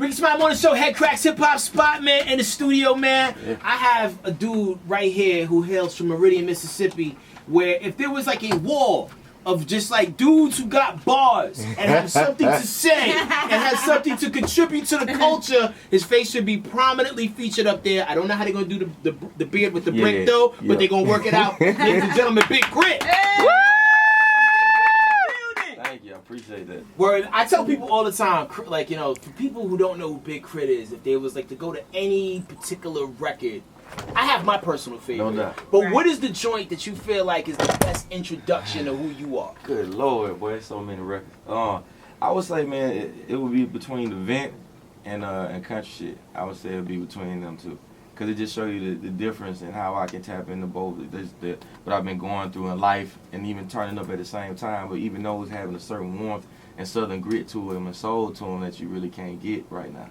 Rickey Smiley on the show, Head Cracks Hip Hop Spot, man, in the studio, man. Yeah. I have a dude right here who hails from Meridian, Mississippi, where if there was like a wall of just like dudes who got bars and have something to say and have something to contribute to the culture, his face should be prominently featured up there. I don't know how they're going to do the beard with the brick though, but they're going to work it out. Ladies and gentlemen, Big Krit. Thank you, I appreciate that. Word, I tell people all the time, like, you know, for people who don't know who Big Krit is, if they was like to go to any particular record, I have my personal favorite. No doubt. But what is the joint that you feel like is the best introduction to who you are? Good Lord, boy, so many records. I would say, man, it would be between the Vent and country shit. I would say it would be between them two. Because it just show you the difference in how I can tap into both what I've been going through in life and even turning up at the same time, but even those having a certain warmth and southern grit to them and soul to them that you really can't get right now.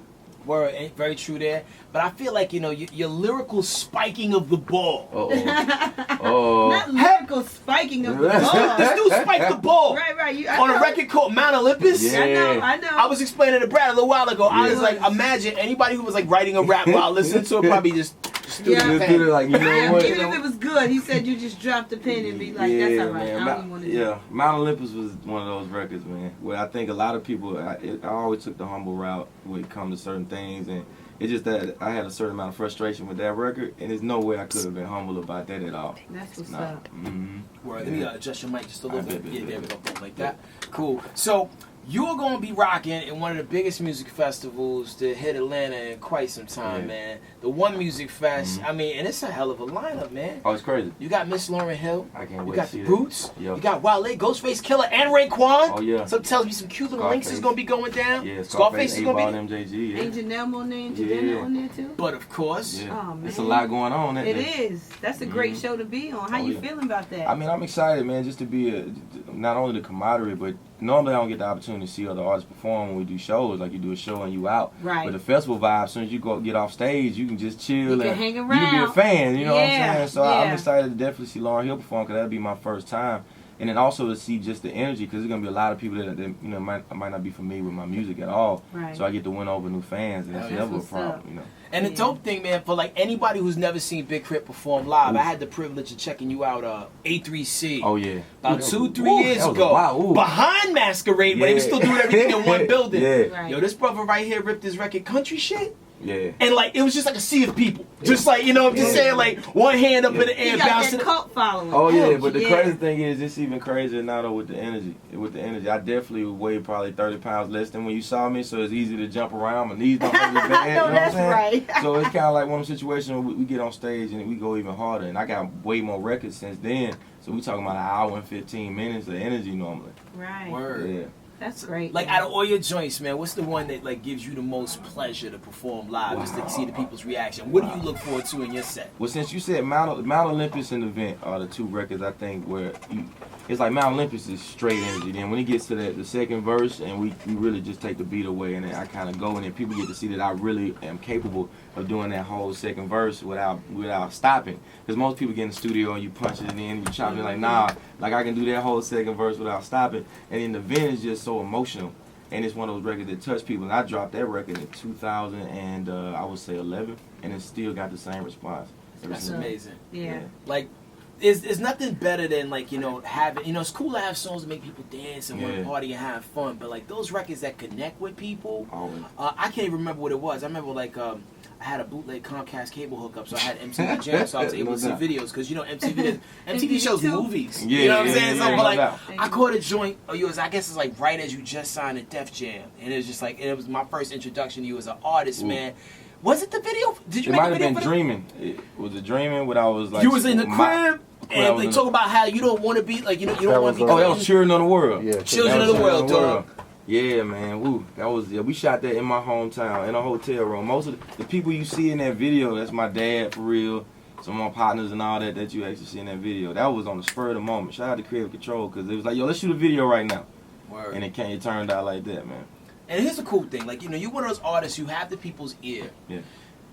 Word, ain't very true there. But I feel like, you know, your lyrical spiking of the ball. Not lyrical spiking of the ball. This dude spiked the ball. Right. On a record called Mount Olympus. Yeah. I know. I was explaining to Brad a little while ago. I was like, imagine anybody who was like writing a rap while listening to it probably just do it like, you know what? Even if it was good, he said you just drop the pen and be like, that's all right. Man. I don't want to do it. Mount Olympus was one of those records, man, where I think a lot of people, I always took the humble route when it comes to certain things, and it's just that I had a certain amount of frustration with that record, and there's no way I could have been humble about that at all. That's what's up. Word, let me adjust your mic just a little bit. Yeah, there we go, like that. Cool. So, you're going to be rocking in one of the biggest music festivals to hit Atlanta in quite some time, man. The One Music Fest. I mean, and it's a hell of a lineup, man. Oh, it's crazy. You got Miss Lauryn Hill. I can't wait You got to see the that. Roots. Yep. You got Wale, Ghostface Killer, and Raekwon. Oh, yeah. So it tells me some cute little links is going to be going down. Yeah, Scarface is going to be MJG. Yeah. Ain't Janelle Monáe and Janelle on there too? But of course. Yeah. Oh, man. It's a lot going on. It is. That's a great show to be on. How you feeling about that? I mean, I'm excited, man, just to be not only the camaraderie, but normally I don't get the opportunity to see other artists perform when we do shows. Like you do a show and you out. Right. But the festival vibe, as soon as you get off stage, you can just chill. You can hang around. You can be a fan, you know what I'm saying? So yeah. I'm excited to definitely see Lauryn Hill perform because that'll be my first time. And then also to see just the energy because there's going to be a lot of people that you know, might not be familiar with my music at all. Right. So I get to win over new fans and it's never a problem, you know. And the dope thing, man, for like anybody who's never seen Big Krit perform live, I had the privilege of checking you out A3C. Oh, yeah. About 2-3 years ago. Wow, behind Masquerade, when he was still doing everything in one building. Yeah. Right. Yo, this brother right here ripped his record Country Shit. Yeah. And like it was just like a sea of people. Just like, you know what I'm just saying, like one hand up in the air He got bouncing. that cult following. Oh yeah, but the crazy thing is it's even crazier now though with the energy. I definitely weighed probably 30 pounds less than when you saw me, so it's easy to jump around. My knees don't hurt as bad, you know what I'm saying? Right. So it's kinda like one of the situations where we get on stage and we go even harder, and I got way more records since then. So we talking about an hour and 15 minutes of energy normally. Right. Word. Yeah. That's great. Like out of all your joints, man, what's the one that like gives you the most pleasure to perform live, just to see the people's reaction? What do you look forward to in your set? Well, since you said Mount Olympus and the Vent are the two records I think where it's like Mount Olympus is straight energy. Then when it gets to the second verse and we really just take the beat away and then I kind of go and then people get to see that I really am capable of doing that whole second verse without stopping. Because most people get in the studio and you punch it in and you chop it like, nah, like I can do that whole second verse without stopping. And then the Vent is just so emotional. And it's one of those records that touch people. And I dropped that record in 2000 and I would say 11, and it still got the same response. That's amazing. Yeah. Like, there's nothing better than like, you know, having, you know, it's cool to have songs that make people dance and want to party and have fun, but like those records that connect with people, I can't even remember what it was. I remember like I had a bootleg Comcast cable hookup, so I had MTV Jam, so I was able to see videos because you know MTV shows movies. You know what I'm saying? So, but like I caught a joint of yours. I guess it's like right as you just signed a Def Jam, and it was just like it was my first introduction to you as an artist, man. Was it the video? Did you make a video? It might have been Dreaming. Was it Dreaming when I was like... You was in the crib, and they talk about how you don't want to be, like, you don't want to be... Oh, that was Children of the World. Yeah, Children of the World, dog. Yeah, man. Woo. That was... Yeah, we shot that in my hometown, in a hotel room. Most of the people you see in that video, that's my dad, for real. Some of my partners and all that you actually see in that video. That was on the spur of the moment. Shout out to Creative Control, because it was like, yo, let's shoot a video right now. Word. And it turned out like that, man. And here's the cool thing. Like, you know, you're one of those artists who have the people's ear. Yeah.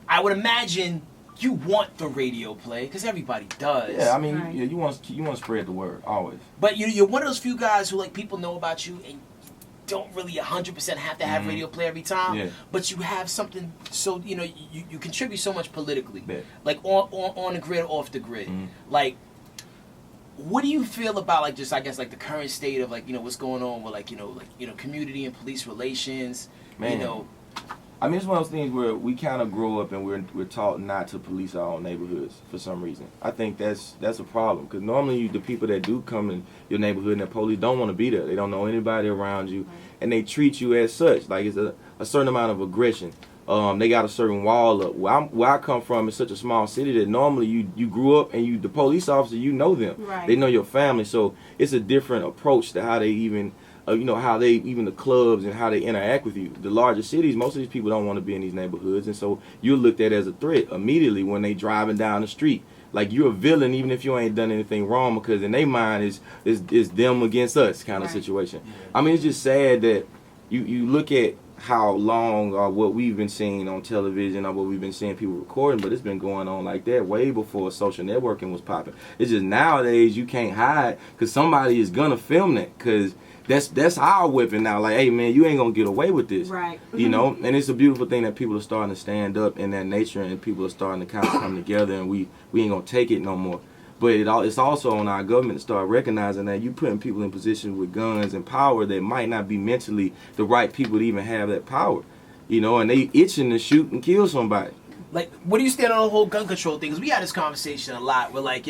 I would imagine you want the radio play because everybody does. Yeah, I mean, you want to spread the word always. But you're one of those few guys who like people know about you and don't really 100% have to have radio play every time, but you have something. So you contribute so much politically, like on the grid, off the grid, like. What do you feel about like just I guess like the current state of like what's going on with like community and police relations? Man. I mean, it's one of those things where we kind of grow up and we're taught not to police our own neighborhoods for some reason. I think that's a problem because normally the people that do come in your neighborhood and the police don't want to be there. They don't know anybody around you, and they treat you as such. Like it's a certain amount of aggression. They got a certain wall up. Where I come from is such a small city that normally you grew up and the police officer, you know them. Right. They know your family, so it's a different approach to how they even, how they, even the clubs and how they interact with you. The larger cities, most of these people don't want to be in these neighborhoods, and so you're looked at as a threat immediately when they driving down the street. Like you're a villain even if you ain't done anything wrong because in their mind is them against us kind of situation. I mean, it's just sad that you look at how long or what we've been seeing on television or what we've been seeing people recording, but it's been going on like that way before social networking was popping. It's just nowadays you can't hide because somebody is gonna film that because that's our weapon now. Like, hey man, you ain't gonna get away with this, right? And it's a beautiful thing that people are starting to stand up in that nature and people are starting to kind of come together and we ain't gonna take it no more. But it's also on our government to start recognizing that you putting people in positions with guns and power that might not be mentally the right people to even have that power, and they itching to shoot and kill somebody. Like, what do you stand on the whole gun control thing? Because we had this conversation a lot where, like,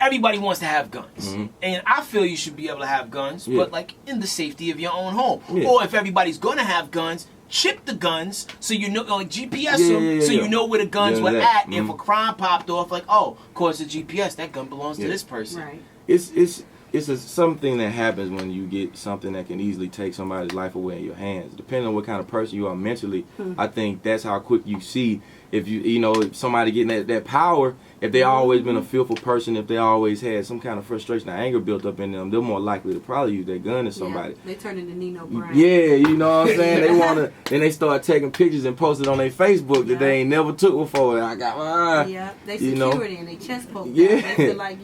everybody wants to have guns. And I feel you should be able to have guns, but, like, in the safety of your own home. Or if everybody's going to have guns, chip the guns so you know, like GPS them, so you know where the guns were at. If a crime popped off, like, oh, according to GPS, that gun belongs to this person. Right. It's something that happens when you get something that can easily take somebody's life away in your hands. Depending on what kind of person you are mentally, I think that's how quick you see if if somebody getting that power. If they always been a fearful person, if they always had some kind of frustration or anger built up in them, they're more likely to probably use their gun at somebody. They turn into Nino Brown. Yeah, you know what I'm saying? They wanna, then they start taking pictures and post it on their Facebook that they ain't never took before. I got they security and they chest poke. Yeah. They feel like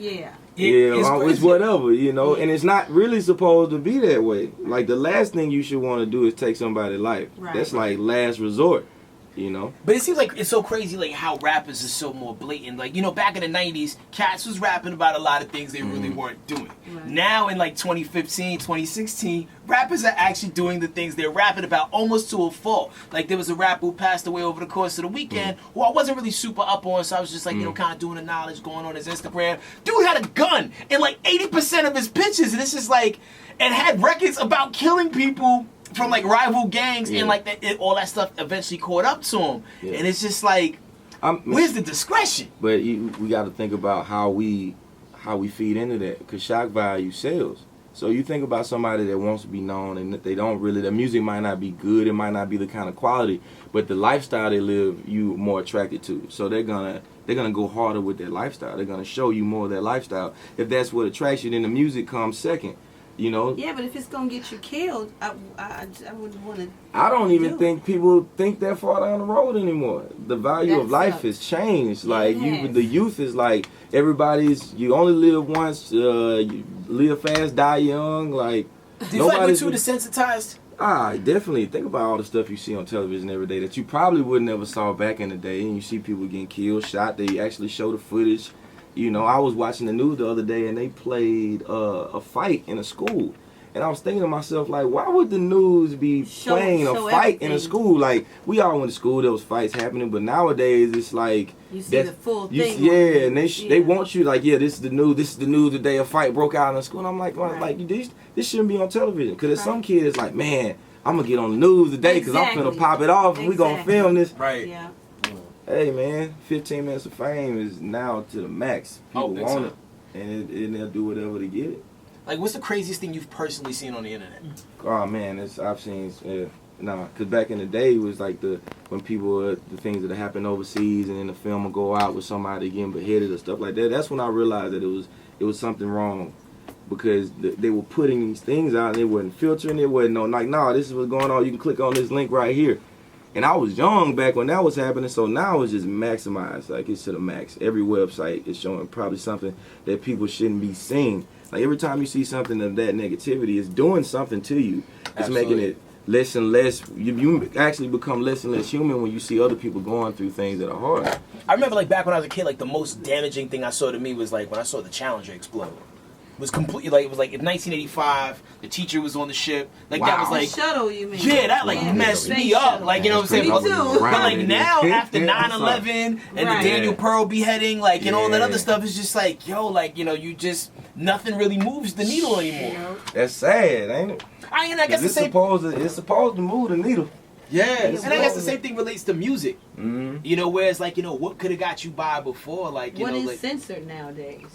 it's whatever, and it's not really supposed to be that way. Like the last thing you should want to do is take somebody's life. Right. That's like last resort. But it seems like it's so crazy, like how rappers are so more blatant. Like, back in the 90s, cats was rapping about a lot of things they really weren't doing. Right. Now in like 2015, 2016, rappers are actually doing the things they're rapping about almost to a fault. Like there was a rapper who passed away over the course of the weekend who I wasn't really super up on, so I was just like, kind of doing the knowledge, going on his Instagram. Dude had a gun in like 80% of his pictures, and it's just like, and had records about killing people from like rival gangs and like that, all that stuff eventually caught up to him, and it's just like, where's the discretion? But we got to think about how we feed into that because shock value sells. So you think about somebody that wants to be known and that they don't really, their music might not be good, it might not be the kind of quality, but the lifestyle they live, you more attracted to. So they're gonna go harder with their lifestyle. They're gonna show you more of their lifestyle. If that's what attracts you, then the music comes second. Yeah, but if it's gonna get you killed, I wouldn't want to. I don't even think people think that far down the road anymore. The value of life has changed. Like the youth is like you only live once. You live fast, die young. Like do you feel like we're too desensitized? Definitely. Think about all the stuff you see on television every day that you probably would never saw back in the day, and you see people getting killed, shot. They actually show the footage. I was watching the news the other day and they played a fight in a school. And I was thinking to myself, like, why would the news be playing a fight in a school? Like, we all went to school, there was fights happening, but nowadays it's like... You see the full thing. Yeah, and they want you, like, this is the news today, a fight broke out in the school. And I'm like, this shouldn't be on television. Because there's some kids like, man, I'm going to get on the news today because I'm going to pop it off and we're going to film this. Right. Yeah. Hey man, 15 minutes of fame is now to the max. People want it, and they'll do whatever to get it. Like, what's the craziest thing you've personally seen on the internet? Oh man, I've seen, cause back in the day it was like the things that happened overseas, and then the film will go out with somebody getting beheaded or stuff like that. That's when I realized that it was something wrong, because they were putting these things out and they wasn't filtering it. Wasn't this is what's going on. You can click on this link right here. And I was young back when that was happening, so now it's just maximized. Like, it's to the max. Every website is showing probably something that people shouldn't be seeing. Like every time you see something of that negativity, it's doing something to you. It's Absolutely. making it less and less. You actually become less and less human when you see other people going through things that are hard. I remember like back when I was a kid, like the most damaging thing I saw to me was like when I saw the Challenger explode. It was completely like, it was like in 1985, the teacher was on the ship. Like that was like the shuttle, you mean? Yeah, that like messed me up. Like, you know what I'm saying? Me too. But like now, after 9/11 and the Daniel Pearl beheading, like, and all that other stuff, is just like, yo, like, you know, you just, nothing really moves the needle anymore. That's sad, ain't it? I guess it's supposed to move the needle. Yeah, and I guess the same thing relates to music. Mm-hmm. You know, where it's like, you know, what could have got you by before? Like, you what know, is like, censored nowadays?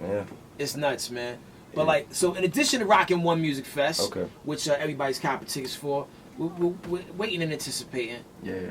Yeah. It's nuts, man. But like, so in addition to Rockin' One Music Fest, which everybody's copping tickets for, we're waiting and anticipating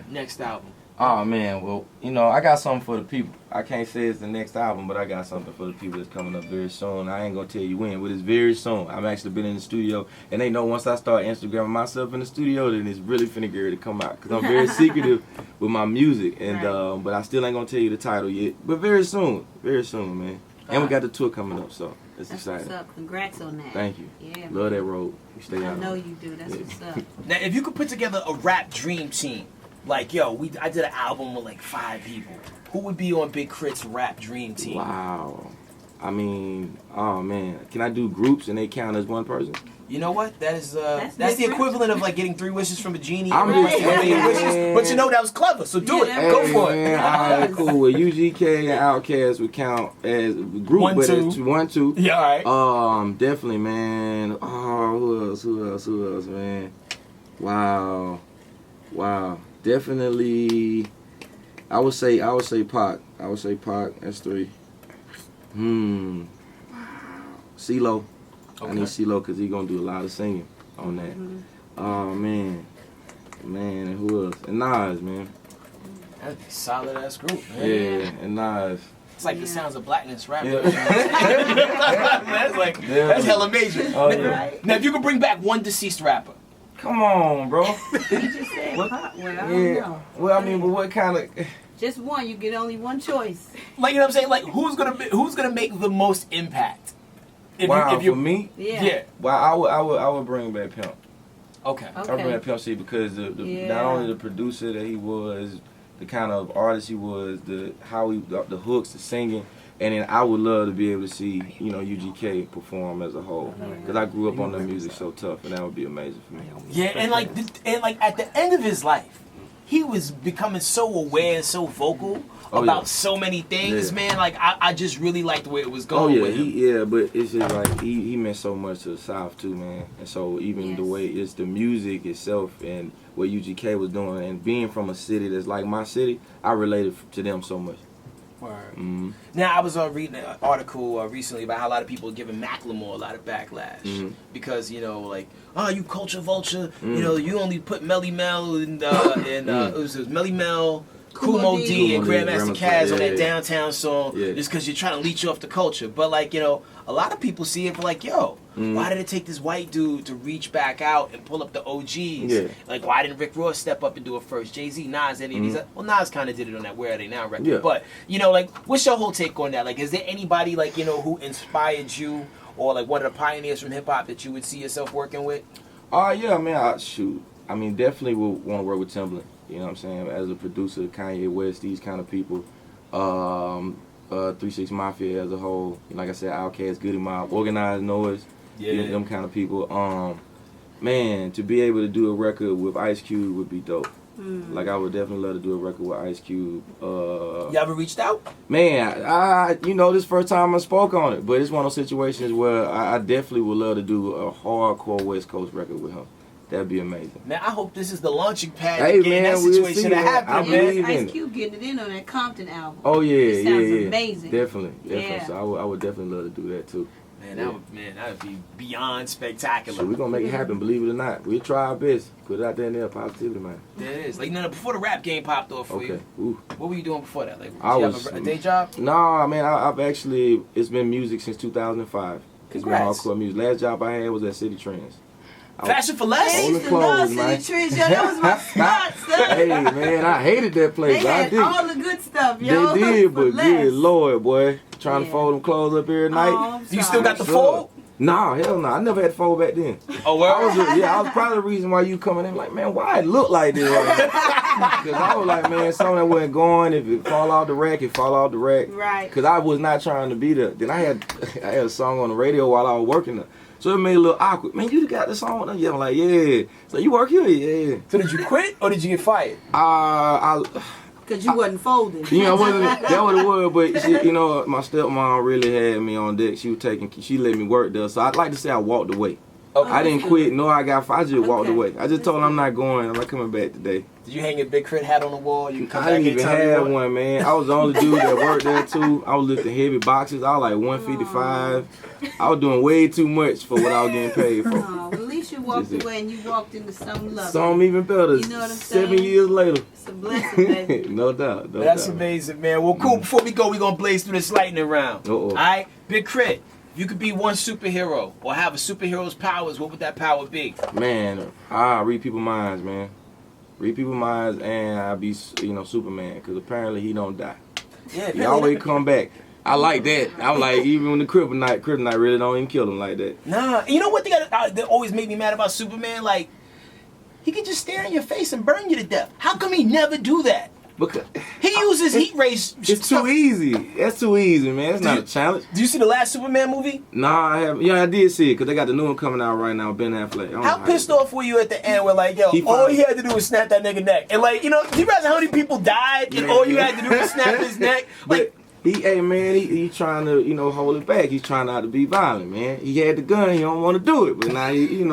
next album. Oh man, well, you know, I got something for the people. I can't say it's the next album, but I got something for the people that's coming up very soon. I ain't gonna tell you when, but it's very soon. I've actually been in the studio, and they know once I start Instagramming myself in the studio, then it's really finna get ready to come out. Cause I'm very secretive with my music, and but I still ain't gonna tell you the title yet. But very soon, man. And we got the tour coming up, so it's exciting. What's up? Congrats on that. Thank you. Yeah. Love that road. You stay out. I know you do. That's what's up. Now, if you could put together a rap dream team, like, yo, I did an album with like 5 people. Who would be on Big Krit's rap dream team? Wow. I mean, oh man, can I do groups and they count as one person? You know what? That's the equivalent of like getting 3 wishes from a genie. I'm just wishes, but you know that was clever, so do it. Go for it. Alright, cool. Well, UGK and Outkast would count as a group, 1, but 2. it's 1, 2. Yeah, alright. Definitely, man. Oh, who else, man? Wow. Definitely. I would say Pac. That's 3. CeeLo. Okay. I need CeeLo because he's gonna do a lot of singing on that. Oh man, and who else? And Nas, man. That'd be a solid ass group, man. Yeah, and Nas. It's like the sounds of blackness rap. Yeah. That's hella major. Oh, yeah. Now, if you could bring back one deceased rapper. Come on, bro. You just said Pac. Well, I don't know. Well, I mean, but what kind of? Just one. You get only one choice. Like, you know what I'm saying? Like, who's gonna make the most impact? If for me? Yeah. Well, I would bring back Pimp. Okay. I would bring back Pimp C because not only the producer that he was, the kind of artist he was, the hooks, the singing, and then I would love to be able to see, you know, UGK perform as a whole because I grew up on the music so tough, and that would be amazing for me. Yeah, and like at the end of his life, he was becoming so aware and so vocal about so many things, man. Like I just really liked the way it was going with him. But it's just like he meant so much to the South too, man. And so even the way it's the music itself and what UGK was doing, and being from a city that's like my city, I related to them so much. Word. Mm-hmm. Now, I was reading an article recently about how a lot of people are giving Macklemore a lot of backlash because, you know, like, oh, you culture vulture, you know, you only put Melly Mel and it was Melly Mel, Kumo D, and Grandmaster Caz on that Downtown song just because you're trying to leech off the culture. But, like, you know, a lot of people see it for like, yo, why did it take this white dude to reach back out and pull up the OGs? Yeah. Like, why didn't Rick Ross step up and do it first? Jay-Z, Nas, any of these? Well, Nas kind of did it on that Where Are They Now record. Yeah. But, you know, like, what's your whole take on that? Like, is there anybody, like, you know, who inspired you or, like, one of the pioneers from hip-hop that you would see yourself working with? Yeah, man, shoot. I mean, definitely would want to work with Timbaland. You know what I'm saying? As a producer, Kanye West, these kind of people. 3 6 Mafia as a whole. Like I said, Outkast, Goody Mob, Organized Noise, them kind of people. Man, to be able to do a record with Ice Cube would be dope. Like, I would definitely love to do a record with Ice Cube. You ever reached out? Man, I you know, this first time I spoke on it, but it's one of those situations where I definitely would love to do a hardcore West Coast record with him. That'd be amazing. Man, I hope this is the launching pad to get that situation to happen, man. Ice Cube getting it in on that Compton album. Oh yeah, it sounds amazing. Definitely. So I would definitely love to do that too. Man, that would be beyond spectacular. So we're gonna make it happen, believe it or not. We'll try our best. Put it out there in there, positivity, man. There it is. Like, no, before the rap game popped off for you, what were you doing before that? Like, did you have a day job? Nah, man, I've actually, it's been music since 2005. It's been hardcore music. Last job I had was at City Trends. Fashion for Less? On the clothes, man. That was my spot, son. Hey, man, I hated that place. They had all the good stuff, yo. They did, but good Lord, boy. trying to fold them clothes up every night. Oh, You still got the fold? Nah, hell no. I never had to fold back then. Oh, well. I was probably the reason why you coming in like, man, why it look like this? Because I was like, man, something that wasn't going. If it fall off the rack, it fall off the rack. Right. Because I was not trying to be there. Then I had a song on the radio while I was working there. So it made it a little awkward. Man, you got this song? Yeah, I'm like, yeah. So you work here? Yeah. So did you quit or did you get fired? Because you wasn't folding. You know, that what it was, but she, you know, my stepmom really had me on deck. She let me work there. So I'd like to say I walked away. Okay. I didn't quit, no, I just walked away. I just told her I'm not going, I'm not coming back today. Did you hang your big Krit hat on the wall? You come I didn't even have one, man. I was the only dude that worked there too. I was lifting heavy boxes. I was like 155. I was doing way too much for what I was getting paid for. Oh, at least you walked away and you walked into something lovely. Something even better. You know what I'm saying? 7 years later. It's a blessing, baby. No doubt. That's amazing, man. Well, cool. Before we go, we're going to blaze through this lightning round. All right? Big Krit, if you could be one superhero or have a superhero's powers, what would that power be? Man, I read people's minds, man. Read people's minds, and I'll be, Superman, because apparently he don't die. Yeah, he always come back. I like that. I'm like, even when the kryptonite really don't even kill him like that. Nah, you know what that always made me mad about Superman? Like, he could just stare in your face and burn you to death. How come he never do that? Because he uses heat rays. It's too easy. That's too easy, man. It's not a challenge. Do you see the last Superman movie? Nah, I haven't. Yeah, I did see it because they got the new one coming out right now, Ben Affleck. How pissed off were you at the end where like, yo, all he had to do was snap that nigga neck? And like, you know, do you realize how many people died and all you had to do was snap his neck? Like, he trying to, hold it back. He's trying not to be violent, man. He had the gun. He don't want to do it, but now he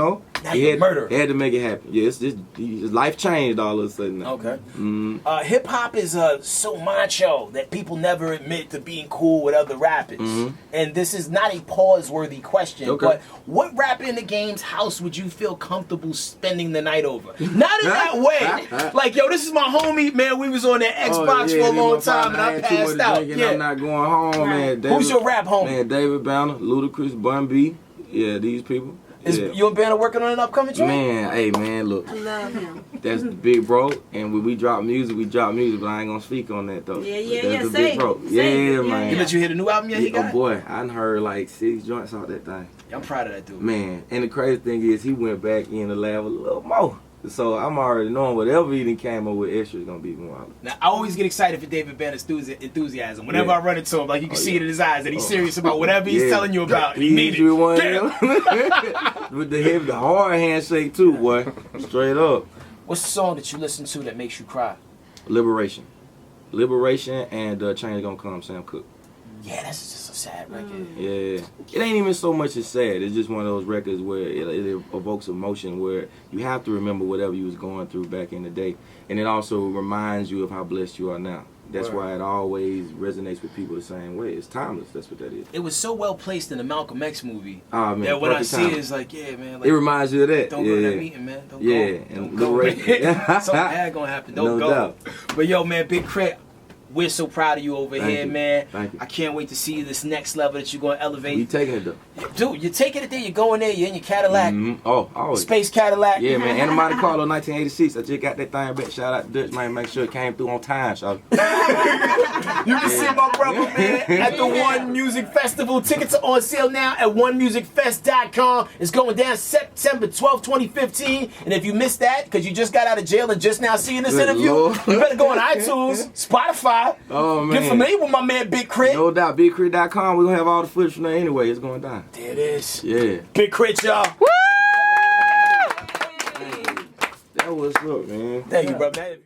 had murder. He had to make it happen. Yeah, his life changed all of a sudden. Now. Okay. Hip hop is so macho that people never admit to being cool with other rappers. And this is not a pause-worthy question, but what rapper in the game's house would you feel comfortable spending the night over? Not in that way. Like, yo, this is my homie, man. We was on that Xbox for a long time, and I passed out. Yeah. I'm not going home, man. Who's your rap homie? Man, David Banner, Ludacris, Bun B. Yeah, these people. Is you and Banner working on an upcoming joint? Man, hey, man, look. I love him. That's the big bro. And when we drop music, but I ain't going to speak on that, though. Yeah. The big bro. Yeah, man. You let you hear the new album yet? He got? Oh, boy. I done heard like 6 joints out that thing. I'm proud of that dude. Man, and the crazy thing is he went back in the lab a little more. So I'm already knowing whatever he done came up with extra is going to be more. Now, I always get excited for David Banner's enthusiasm. Whenever I run into him, like you can see it in his eyes that he's serious about whatever he's telling you about. He mean it. With the hard handshake too, boy. Straight up. What's the song that you listen to that makes you cry? Liberation and Change Gonna Come, Sam Cooke. Yeah, that's just a sad record. Yeah. It ain't even so much as sad. It's just one of those records where it evokes emotion where you have to remember whatever you was going through back in the day. And it also reminds you of how blessed you are now. That's why it always resonates with people the same way. It's timeless. That's what that is. It was so well placed in the Malcolm X movie man, that when I see it, it's like, yeah, man. Like, it reminds you of that. Don't go to that meeting, man. Don't go. And don't go. Something bad gonna happen. Don't go. Doubt. But yo, man, Big Krit, we're so proud of you over here, man. Thank you. I can't wait to see this next level that you're going to elevate. You taking it, though? Dude, you're taking it there. You're going there. You're in your Cadillac. Oh, always. Space Cadillac. Yeah, man. And a Monte Carlo 1986. I just got that thing back. Shout out to Dutch, man. Make sure it came through on time, shout You can see my brother, man, at the One Music Festival. Tickets are on sale now at onemusicfest.com. It's going down September 12th, 2015. And if you missed that, because you just got out of jail and just now seeing this interview, Lord. you better go on iTunes, Spotify. Oh, man. Get familiar with my man, Big Krit. No doubt. BigKrit.com. We're going to have all the footage from there anyway. It's going down. There it is. Yeah. Big Krit, y'all. Woo! That was up, man. Thank you, bro. Man.